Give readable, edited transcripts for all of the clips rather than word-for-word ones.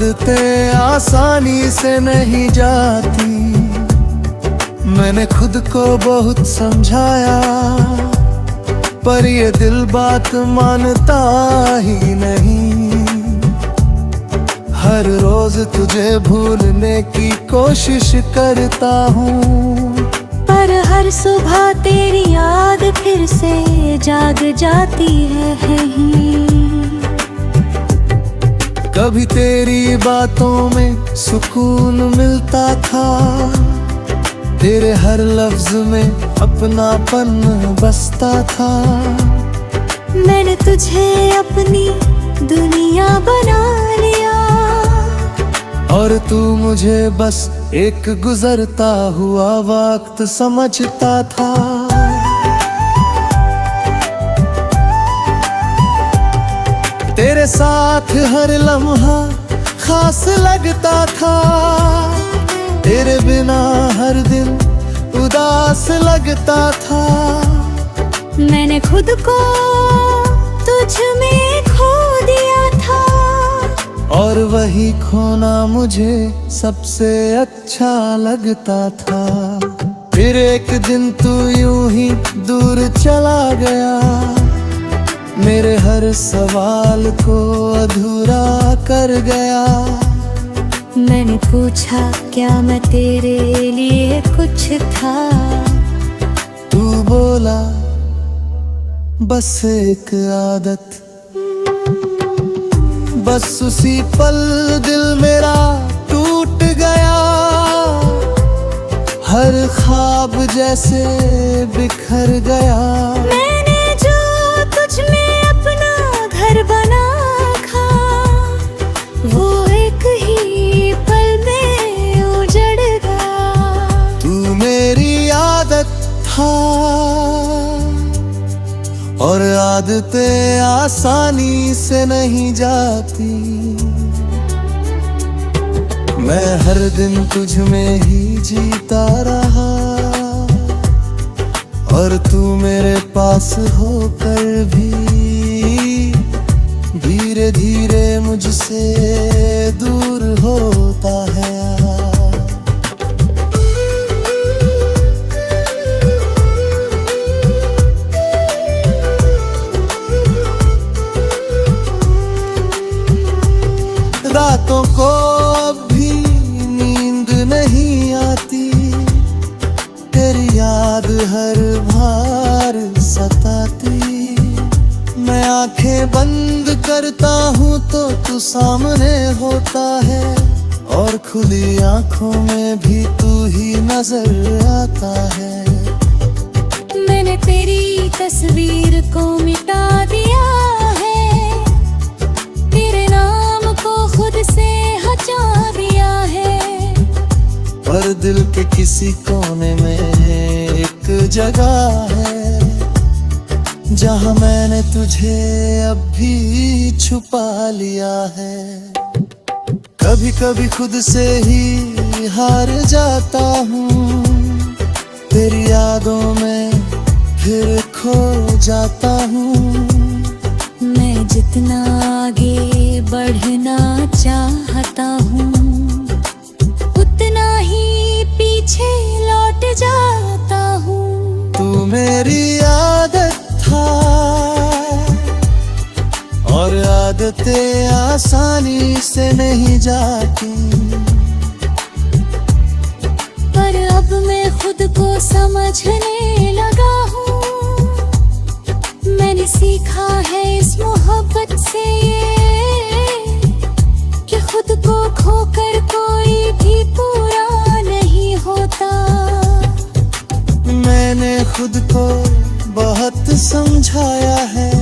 आदतें आसानी से नहीं जाती, मैंने खुद को बहुत समझाया, पर ये दिल बात मानता ही नहीं। हर रोज तुझे भूलने की कोशिश करता हूँ, पर हर सुबह तेरी याद फिर से जाग जाती है ही। कभी तेरी बातों में सुकून मिलता था, तेरे हर लफ्ज में अपनापन बसता था। मैंने तुझे अपनी दुनिया बना लिया, और तू मुझे बस एक गुजरता हुआ वक्त समझता था। तेरे साथ हर लम्हा खास लगता था, तेरे बिना हर दिन उदास लगता था। मैंने खुद को तुझ में खो दिया था, और वही खोना मुझे सबसे अच्छा लगता था। फिर एक दिन तू यूं ही दूर चला गया, मेरे हर सवाल को अधूरा कर गया। मैंने पूछा क्या मैं तेरे लिए कुछ था, तू बोला बस एक आदत। बस उसी पल दिल मेरा टूट गया, हर ख्वाब जैसे बिखर गया। मैंने जो तुझ में अपना घर बना था, वो एक ही पल में उजड़ गया। तू मेरी आदत था, और आदतें आसानी से नहीं जाती। मैं हर दिन तुझ में ही जीता रहा, और तू मेरे पास होकर भी धीरे धीरे मुझसे दूर होता है। रातों को अब भी नींद नहीं आती, तेरी याद हर बार सताती। मैं आंखें बंद करता हूँ तो तू सामने होता है, और खुली आंखों में भी तू ही नजर आता है। मैंने तेरी तस्वीर को मिटा दिया है, तेरे नाम को खुद से हटा दिया है। पर दिल के किसी कोने में एक जगह है, जहाँ मैंने तुझे अब भी छुपा लिया है। कभी कभी खुद से ही हार जाता हूँ, तेरी यादों में फिर खो जाता हूँ। मैं जितना आगे बढ़ना चाहता हूँ, उतना ही पीछे लौट जाता हूँ। तू मेरी आदत था, और आदतें आसानी से नहीं जाती। पर अब मैं खुद को समझने लगा हूँ, मैंने सीखा है इस मोहब्बत से ये, कि खुद को खोकर कोई भी पूरा नहीं होता। मैंने खुद को बहुत समझाया है,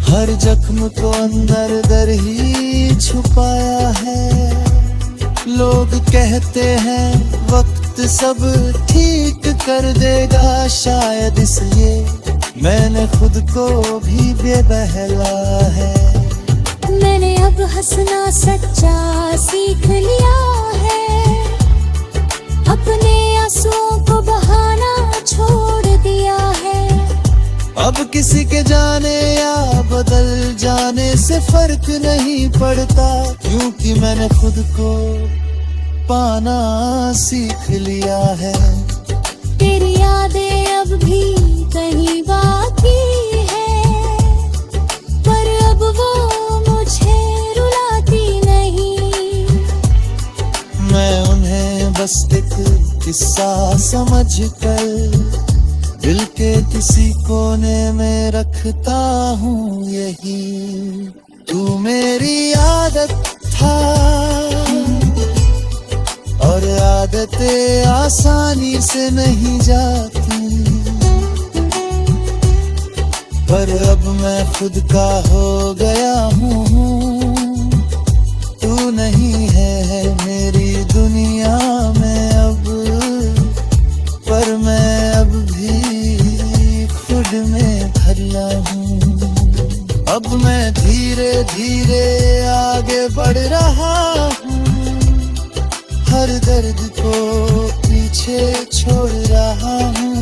हर जख्म को अंदर दर ही छुपाया है। लोग कहते हैं वक्त सब ठीक कर देगा, शायद इसलिए मैंने खुद को भी बेबहला है। मैंने अब हंसना सच्चा सीख लिया है, अपने आंसुओं को बहाना छोड़ दिया है। अब अब किसी के जाने या बदल जाने से फर्क नहीं पड़ता, क्योंकि मैंने खुद को पाना सीख लिया है। तेरी यादें अब भी कहीं बाकी है, पर अब वो मुझे रुलाती नहीं। मैं उन्हें बस एक किस्सा समझ कर दिल के किसी कोने में रखता हूँ यही। तू मेरी आदत था और आदतें आसानी से नहीं जाती, पर अब मैं खुद का हो गया हूँ। तू नहीं है मेरी दुनिया में अब, पर मैं अब भी खुद में भरा हूँ। अब मैं धीरे धीरे आगे बढ़ रहा हूँ, हर दर्द को पीछे छोड़ रहा हूँ।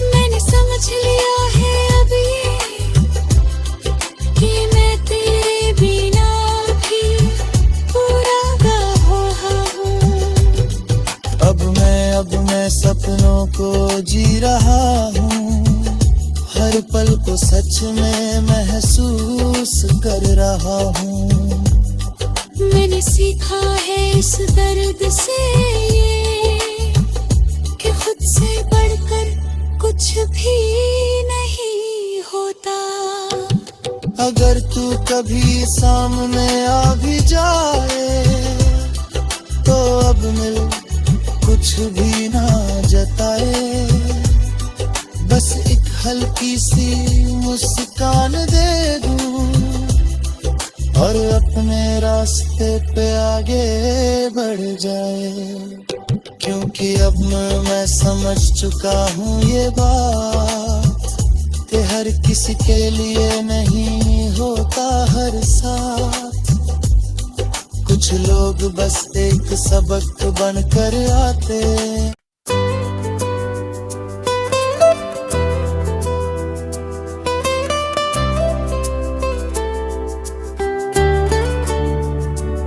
मैंने समझ लिया है अब ये कि मैं तेरे बिना भी पूरा रहा हूँ। अब मैं सपनों को जी रहा हूँ, हर पल को सच में महसूस कर रहा हूँ। मैंने सीखा है इस दर्द से ये कि खुद से बढ़कर कुछ भी नहीं होता। अगर तू कभी सामने आ भी जाए तो अब मिल कुछ भी ना जताए, बस एक हल्की सी मुस्कान दे दूं और अपने रास्ते पे आगे बढ़ जाए। क्योंकि अब मैं समझ चुका हूँ ये बात कि हर किसी के लिए नहीं होता हर साथ। कुछ लोग बस एक सबक बनकर आते।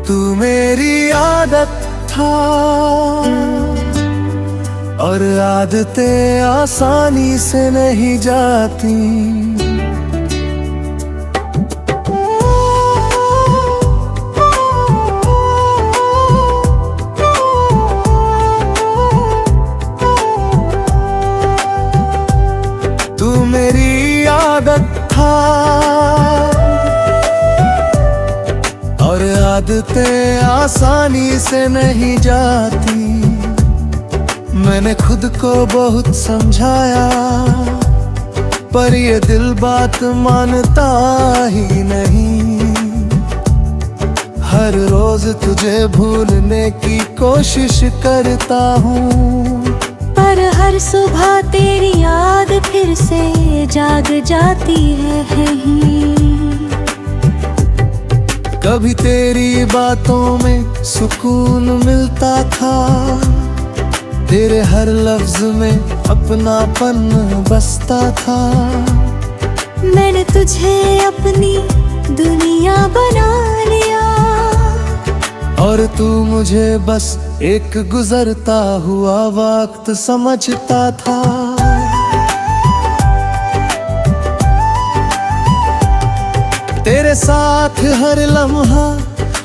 तू मेरी आदत था और आदतें आसानी से नहीं जाती, तू मेरी आदत था और आदतें आसानी से नहीं जाती। मैंने खुद को बहुत समझाया, पर ये दिल बात मानता ही नहीं। हर रोज तुझे भूलने की कोशिश करता हूँ, पर हर सुबह तेरी याद फिर से जाग जाती है ही। कभी तेरी बातों में सुकून मिलता था, तेरे हर लफ्ज में अपनापन बसता था। मैंने तुझे अपनी दुनिया बना लिया और तू मुझे बस एक गुजरता हुआ वक्त समझता था। तेरे साथ हर लम्हा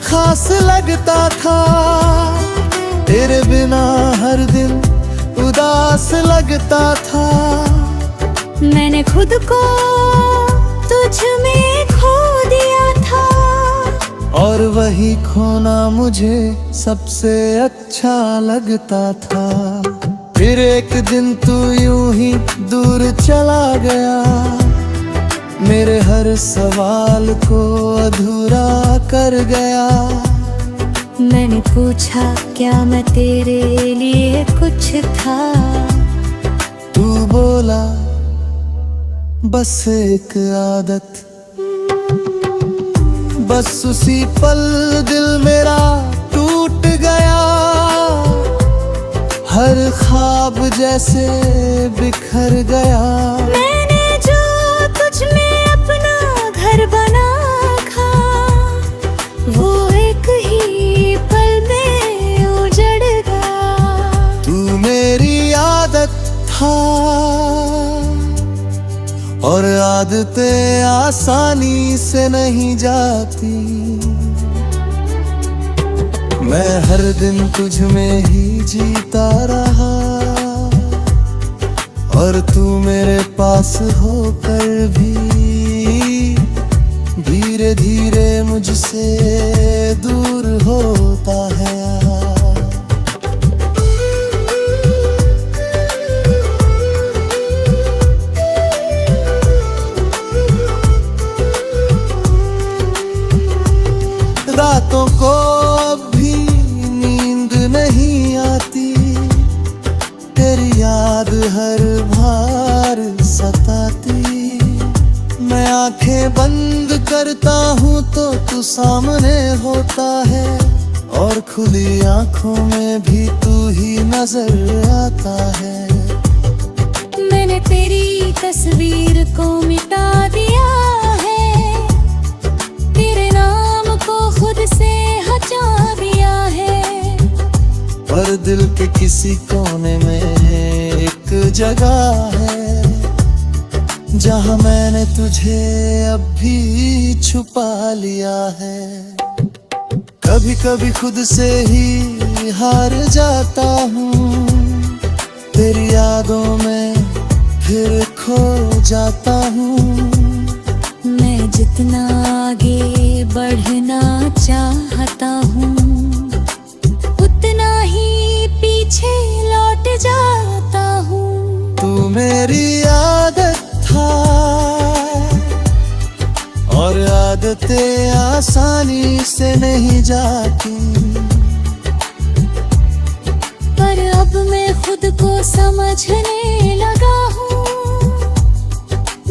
खास लगता था, तेरे बिना हर दिन उदास लगता था। मैंने खुद को तुझ में खो दिया था, और वही खोना मुझे सबसे अच्छा लगता था। फिर एक दिन तू यूं ही दूर चला गया, मेरे हर सवाल को अधूरा कर गया। मैंने पूछा क्या मैं तेरे लिए कुछ था, तू बोला बस एक आदत। बस उसी पल दिल मेरा टूट गया, हर ख्वाब जैसे बिखर गया। मैंने था और आदतें आसानी से नहीं जाती। मैं हर दिन तुझ में ही जीता रहा और तू मेरे पास होकर भी धीरे धीरे मुझसे दूर होता है। रातों को अब भी नींद नहीं आती, तेरी याद हर बार सताती। मैं आंखें बंद करता हूँ तो तू सामने होता है और खुली आंखों में भी तू ही नजर आता है। मैंने तेरी तस्वीर को मिटा दिया है, तेरे नाम को खुद से हटा दिया है। पर दिल के किसी कोने में एक जगह है जहाँ मैंने तुझे अब भी छुपा लिया है। कभी कभी खुद से ही हार जाता हूँ, तेरी यादों में फिर खो जाता हूँ। मैं जितना आगे बढ़ना चाहता हूँ उतना ही पीछे लौट जाता हूँ। तू मेरी आदत था और आदतें आसानी से नहीं जाती। पर अब मैं खुद को समझने लगा हूँ,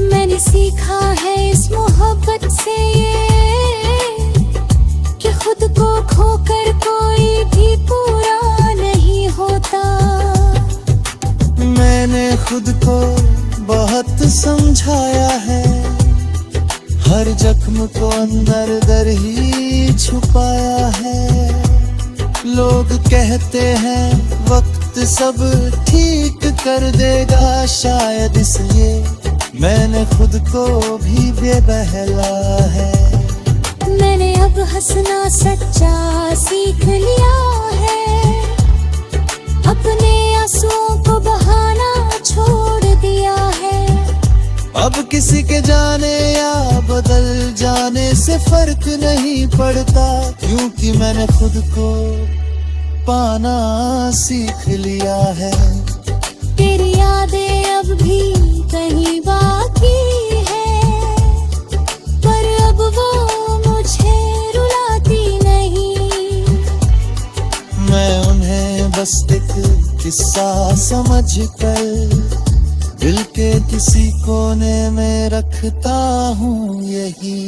मैंने सीखा है इस मोहब्बत से ये कि खुद को खोकर कोई भी पूरा नहीं होता। मैंने खुद को बहुत समझाया है, हर जख्म को अंदर दर ही छुपाया है। लोग कहते हैं वक्त सब ठीक कर देगा, शायद इसलिए मैंने खुद को भी बेबहला है। मैंने अब हंसना सच्चा सीख लिया है, अपने आंसुओं को बहाना छोड़ दिया है। अब किसी के जाने या बदल जाने से फर्क नहीं पड़ता, क्योंकि मैंने खुद को पाना सीख लिया है। तेरी यादें अब भी कहीं बाकी है, पर अब वो मुझे रुलाती नहीं। मैं उन्हें बस एक किस्सा समझकर दिल के किसी कोने में रखता हूँ यही।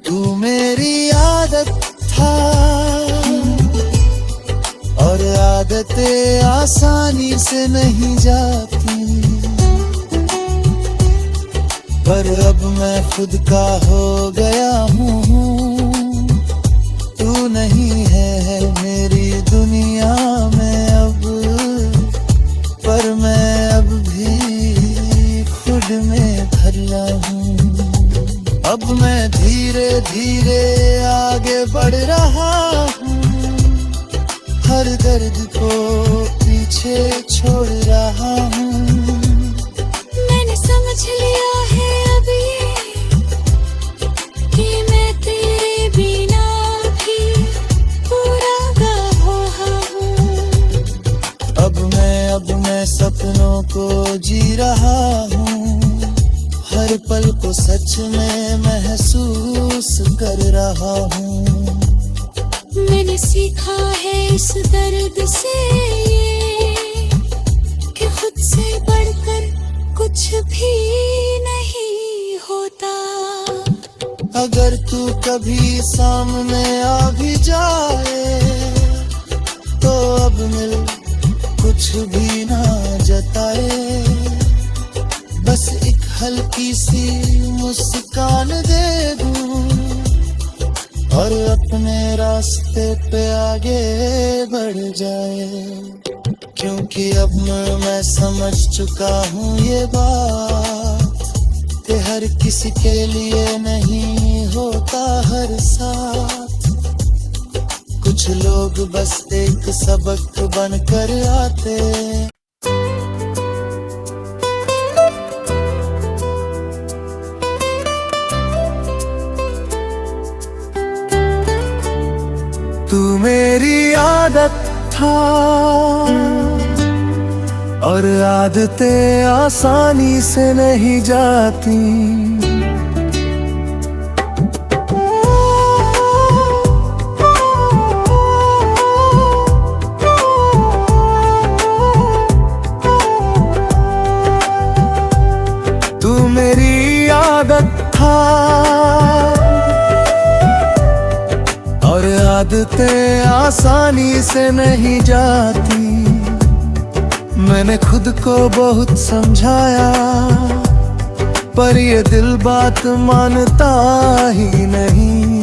तू मेरी आदत था और आदतें आसानी से नहीं जाती। पर अब मैं खुद का हो गया हूँ, तू नहीं है मेरी दुनिया में अब। पर मैं अब भी खुद में भरा हूँ। अब मैं धीरे धीरे आगे बढ़ रहा हूँ, हर दर्द को पीछे छोड़ रहा हूँ। मैंने समझ लिया है अब ये कि मैं तेरे बिना भी पूरा गवाह हूँ। अब मैं सपनों को जी रहा हूँ, हर पल को सच में महसूस कर रहा हूँ। मैंने सीखा है इस दर्द से ये कि खुद से बढ़कर कुछ भी नहीं होता। अगर तू कभी सामने आ भी जाए तो अब मिल कुछ भी ना जताए, बस एक हल्की सी मुस्कान दे दूं और अपने रास्ते रास्ते पे आगे बढ़ जाए, क्योंकि अब मैं समझ चुका हूँ ये बात कि हर किसी के लिए नहीं होता हर साथ। कुछ लोग बस एक सबक बनकर आते। तू मेरी आदत था और आदतें आसानी से नहीं जाती। तू मेरी आदत था और आदतें आसानी से नहीं जाती। मैंने खुद को बहुत समझाया, पर ये दिल बात मानता ही नहीं।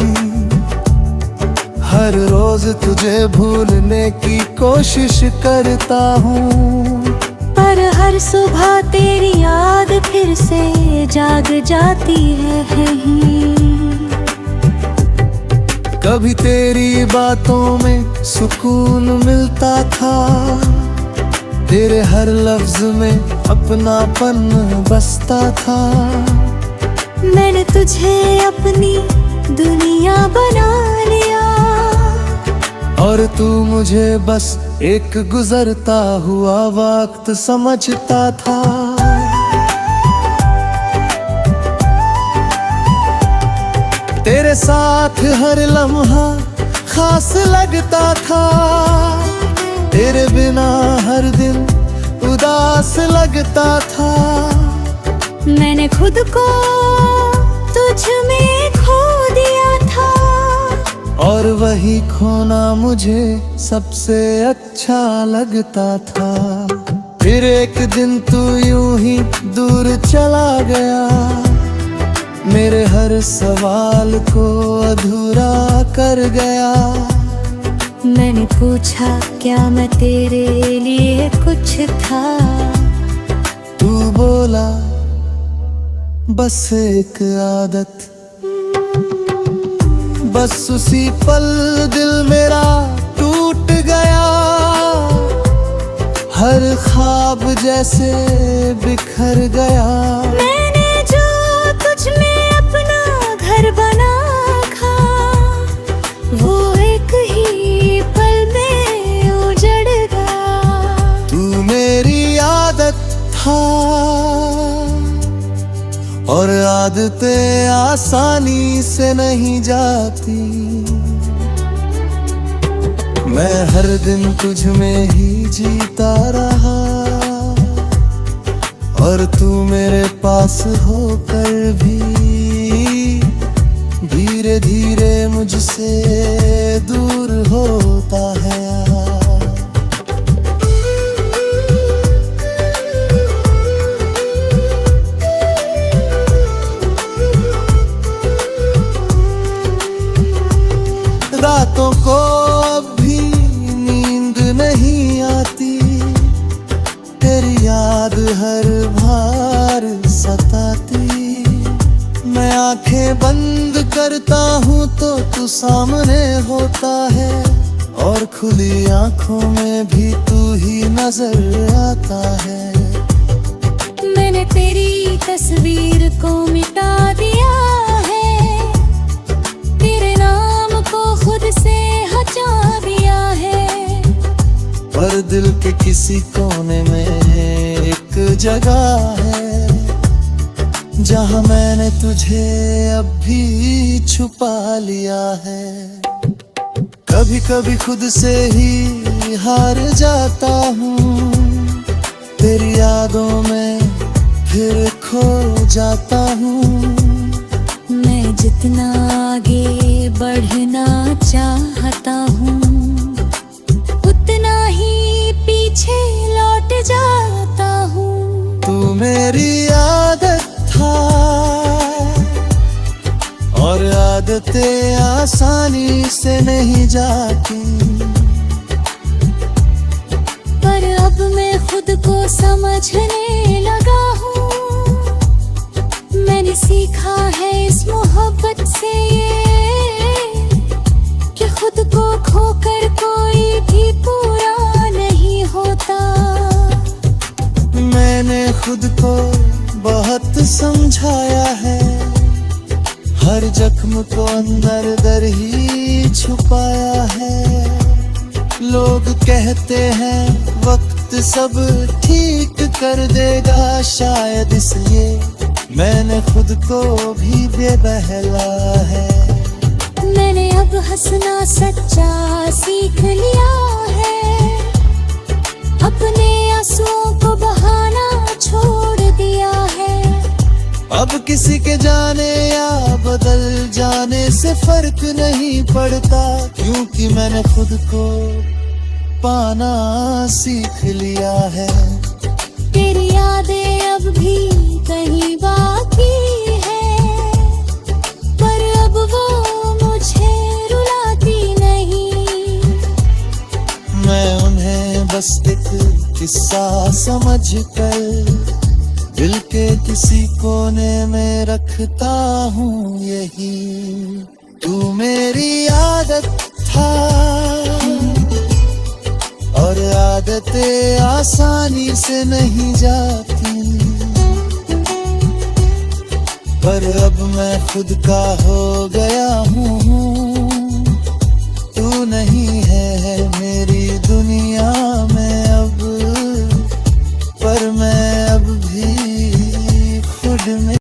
हर रोज तुझे भूलने की कोशिश करता हूँ, पर हर सुबह तेरी याद फिर से जाग जाती है ही। कभी तेरी बातों में सुकून मिलता था, तेरे हर लफ्ज में अपनापन बसता था। मैंने तुझे अपनी दुनिया बना लिया, और तू मुझे बस एक गुजरता हुआ वक्त समझता था। तेरे साथ हर लम्हा खास लगता था, तेरे बिना हर दिन उदास लगता था। मैंने खुद को तुझ में खो दिया था, और वही खोना मुझे सबसे अच्छा लगता था। फिर एक दिन तू यूं ही दूर चला गया, मेरे हर सवाल को अधूरा कर गया। मैंने पूछा क्या मैं तेरे लिए कुछ था, तू बोला बस एक आदत। बस उसी पल दिल मेरा टूट गया, हर ख्वाब जैसे बिखर गया। मैंने जो तुझ में अपना घर बना था, वो एक ही पल में उजड़ गया। तू मेरी आदत था और आदतें आसानी से नहीं जाती। मैं हर दिन तुझ में ही जीता रहा, और तू मेरे पास होकर भी धीरे धीरे मुझसे दूर होता है। रातों को अब भी नींद नहीं आती, तेरी याद हर बार सताती। मैं आंखें बंद करता हूँ तो तू सामने होता है, और खुली आंखों में भी तू ही नजर आता है। मैंने तेरी तस्वीर को मिटा दिया है, तेरे नाम को खुद से हटा दिया है। पर दिल के किसी कोने में एक जगह है, जहाँ मैंने तुझे अब भी छुपा लिया है। कभी कभी खुद से ही हार जाता हूँ, तेरी यादों में फिर खो जाता हूँ। मैं जितना आगे बढ़ना चाहता हूँ, उतना ही पीछे लौट जाता हूँ। तू मेरी आदत था और आदतें आसानी से नहीं की। पर अब मैं खुद को समझने लगा हूँ, मैंने सीखा है इस मोहब्बत से ये कि खुद को खोकर कोई भी पूरा नहीं होता। मैंने खुद को बहुत समझाया है, हर जख्म को अंदर दर ही छुपाया है। लोग कहते हैं वक्त सब ठीक कर देगा, शायद इसलिए मैंने खुद को भी बेबहला है। मैंने अब हंसना सच्चा सीख लिया है, अपने आंसुओं को बहाना छोड़ दिया है। अब किसी के जाने या बदल जाने से फर्क नहीं पड़ता, क्योंकि मैंने खुद को पाना सीख लिया है। तेरी यादें अब भी कहीं बाकी है, पर अब वो मुझे रुलाती नहीं। मैं उन्हें बस एक किस्सा समझकर दिल के किसी कोने में रखता हूँ। यही तू मेरी आदत था, और आदतें आसानी से नहीं जाती। पर अब मैं खुद का हो गया हूँ, तू नहीं है मेरी दुनिया में अब, पर मैं अब भी खुद में